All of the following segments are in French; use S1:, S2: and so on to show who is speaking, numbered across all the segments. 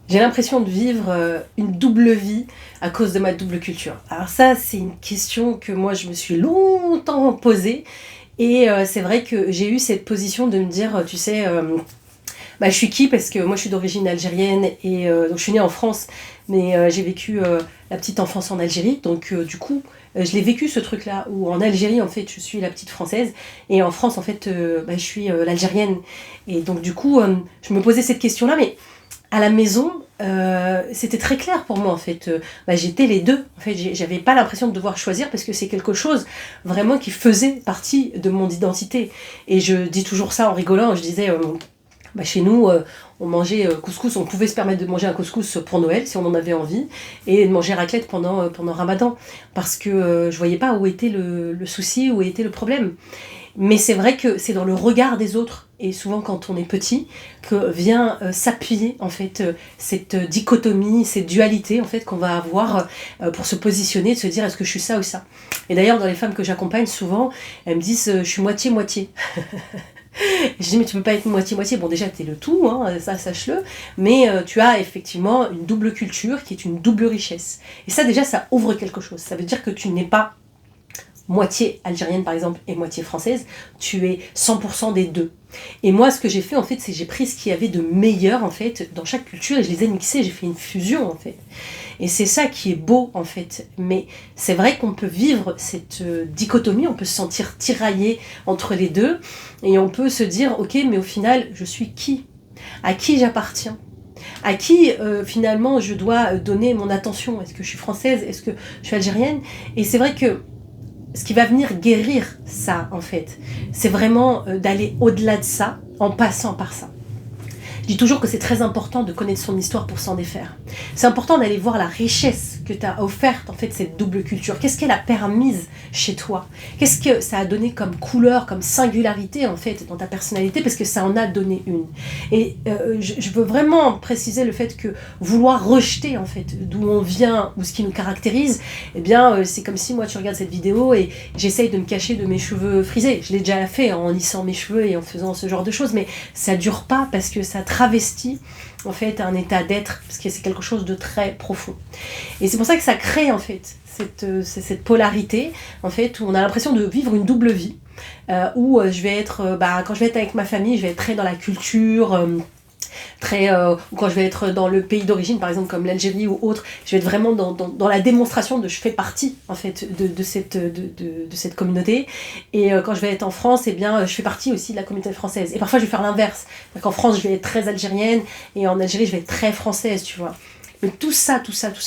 S1: J'ai l'impression de vivre une double vie à cause de ma double culture. Alors ça, c'est une question que moi, je me suis longtemps posée. Et c'est vrai que j'ai eu cette position de me dire, tu sais, je suis qui? Parce que moi, je suis d'origine algérienne et donc je suis née en France, mais j'ai vécu la petite enfance en Algérie. Donc du coup, je l'ai vécu ce truc-là, où en Algérie, en fait, je suis la petite française, et en France, en fait, je suis l'algérienne. Et donc du coup, je me posais cette question-là, mais à la maison, c'était très clair pour moi en fait. J'étais les deux. En fait, j'avais pas l'impression de devoir choisir parce que c'est quelque chose vraiment qui faisait partie de mon identité. Et je dis toujours ça en rigolant. Je disais, chez nous, on mangeait couscous. On pouvait se permettre de manger un couscous pour Noël si on en avait envie, et de manger raclette pendant Ramadan, parce que je voyais pas où était le souci, où était le problème. Mais c'est vrai que c'est dans le regard des autres, et souvent quand on est petit, que vient s'appuyer en fait cette dichotomie, cette dualité en fait qu'on va avoir pour se positionner, de se dire est-ce que je suis ça ou ça. Et d'ailleurs dans les femmes que j'accompagne souvent, elles me disent je suis moitié-moitié. Je dis mais tu peux pas être moitié-moitié, bon déjà t'es le tout, hein, ça sache-le, mais tu as effectivement une double culture qui est une double richesse. Et ça déjà ça ouvre quelque chose, ça veut dire que tu n'es pas moitié algérienne par exemple et moitié française, tu es 100% des deux. Et moi ce que j'ai fait en fait, c'est que j'ai pris ce qu'il y avait de meilleur en fait dans chaque culture et je les ai mixés, j'ai fait une fusion en fait. Et c'est ça qui est beau en fait. Mais c'est vrai qu'on peut vivre cette dichotomie, on peut se sentir tiraillé entre les deux et on peut se dire ok mais au final je suis qui? À qui j'appartiens? À qui finalement je dois donner mon attention? Est-ce que je suis française? Est-ce que je suis algérienne? Et c'est vrai que ce qui va venir guérir ça, en fait, c'est vraiment d'aller au-delà de ça, en passant par ça. Je dis toujours que c'est très important de connaître son histoire pour s'en défaire. C'est important d'aller voir la richesse que t'as offerte, en fait, cette double culture. Qu'est-ce qu'elle a permise chez toi? Qu'est-ce que ça a donné comme couleur, comme singularité, en fait, dans ta personnalité? Parce que ça en a donné une. Et je veux vraiment préciser le fait que vouloir rejeter, en fait, d'où on vient, ou ce qui nous caractérise, eh bien, c'est comme si moi, tu regardes cette vidéo et j'essaye de me cacher de mes cheveux frisés. Je l'ai déjà fait en lissant mes cheveux et en faisant ce genre de choses, mais ça dure pas parce que ça travestit en fait un état d'être, parce que c'est quelque chose de très profond. Et c'est pour ça que ça crée en fait cette polarité en fait où on a l'impression de vivre une double vie, où je vais être, quand je vais être avec ma famille, je vais être très dans la culture. Ou quand je vais être dans le pays d'origine, par exemple comme l'Algérie ou autre, je vais être vraiment dans la démonstration de je fais partie en fait de cette communauté. Et quand je vais être en France, eh bien je fais partie aussi de la communauté française. Et parfois je vais faire l'inverse. Donc en France je vais être très algérienne et en Algérie je vais être très française, tu vois. Mais tout ça,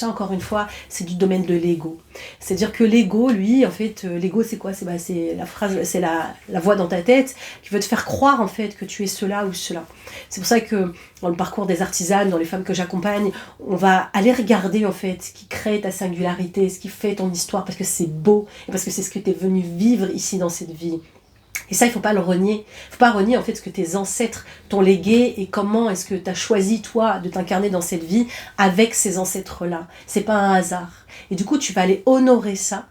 S1: encore une fois, c'est du domaine de l'ego. C'est-à-dire que l'ego, lui, en fait, l'ego, c'est quoi? C'est la phrase, c'est la voix dans ta tête qui veut te faire croire, en fait, que tu es cela ou cela. C'est pour ça que dans le parcours des artisanes, dans les femmes que j'accompagne, on va aller regarder, en fait, ce qui crée ta singularité, ce qui fait ton histoire, parce que c'est beau, et parce que c'est ce que tu es venu vivre ici dans cette vie. Et ça, il ne faut pas le renier. Il ne faut pas renier en fait ce que tes ancêtres t'ont légué et comment est-ce que tu as choisi, toi, de t'incarner dans cette vie avec ces ancêtres-là. C'est pas un hasard. Et du coup, tu vas aller honorer ça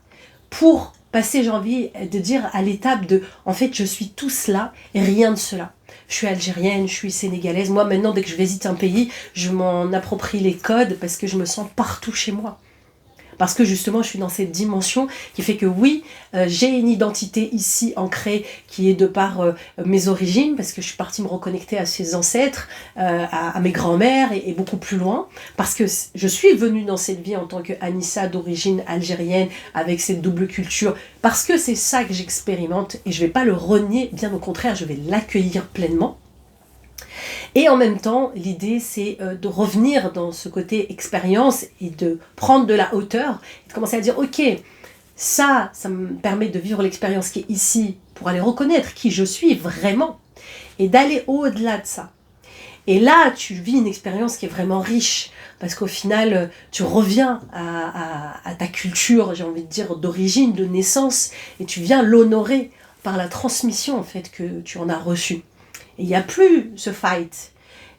S1: pour passer, j'ai envie de dire, à l'étape de en fait, je suis tout cela et rien de cela. Je suis algérienne, je suis sénégalaise. Moi, maintenant, dès que je visite un pays, je m'en approprie les codes parce que je me sens partout chez moi. Parce que justement, je suis dans cette dimension qui fait que oui, j'ai une identité ici ancrée qui est de par mes origines, parce que je suis partie me reconnecter à ses ancêtres, à mes grands-mères et beaucoup plus loin. Parce que je suis venue dans cette vie en tant qu'Anissa d'origine algérienne, avec cette double culture, parce que c'est ça que j'expérimente et je ne vais pas le renier, bien au contraire, je vais l'accueillir pleinement. Et en même temps, l'idée, c'est de revenir dans ce côté expérience et de prendre de la hauteur et de commencer à dire, ok, ça me permet de vivre l'expérience qui est ici pour aller reconnaître qui je suis vraiment et d'aller au-delà de ça. Et là, tu vis une expérience qui est vraiment riche parce qu'au final, tu reviens à ta culture, j'ai envie de dire, d'origine, de naissance, et tu viens l'honorer par la transmission en fait que tu en as reçue. Il n'y a plus ce fight.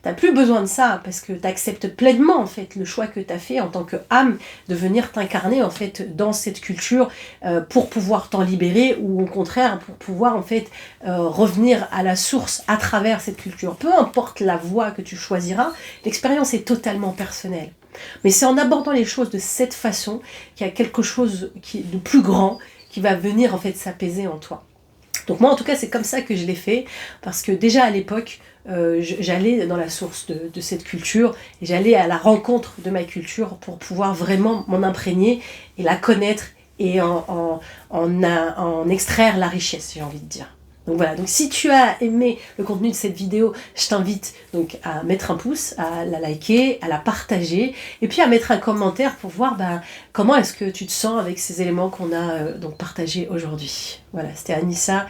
S1: t'as plus besoin de ça parce que tu acceptes pleinement en fait le choix que tu as fait en tant qu'âme de venir t'incarner en fait dans cette culture pour pouvoir t'en libérer ou au contraire pour pouvoir en fait revenir à la source à travers cette culture. Peu importe la voie que tu choisiras, l'expérience est totalement personnelle. Mais c'est en abordant les choses de cette façon qu'il y a quelque chose qui est de plus grand qui va venir en fait s'apaiser en toi. Donc moi en tout cas c'est comme ça que je l'ai fait parce que déjà à l'époque j'allais dans la source de cette culture et j'allais à la rencontre de ma culture pour pouvoir vraiment m'en imprégner et la connaître et en extraire la richesse, j'ai envie de dire. Donc voilà, donc si tu as aimé le contenu de cette vidéo, je t'invite donc à mettre un pouce, à la liker, à la partager et puis à mettre un commentaire pour voir comment est-ce que tu te sens avec ces éléments qu'on a donc partagés aujourd'hui. Voilà, c'était Anissa,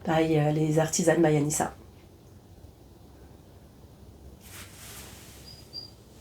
S1: les artisanes Mayanissa.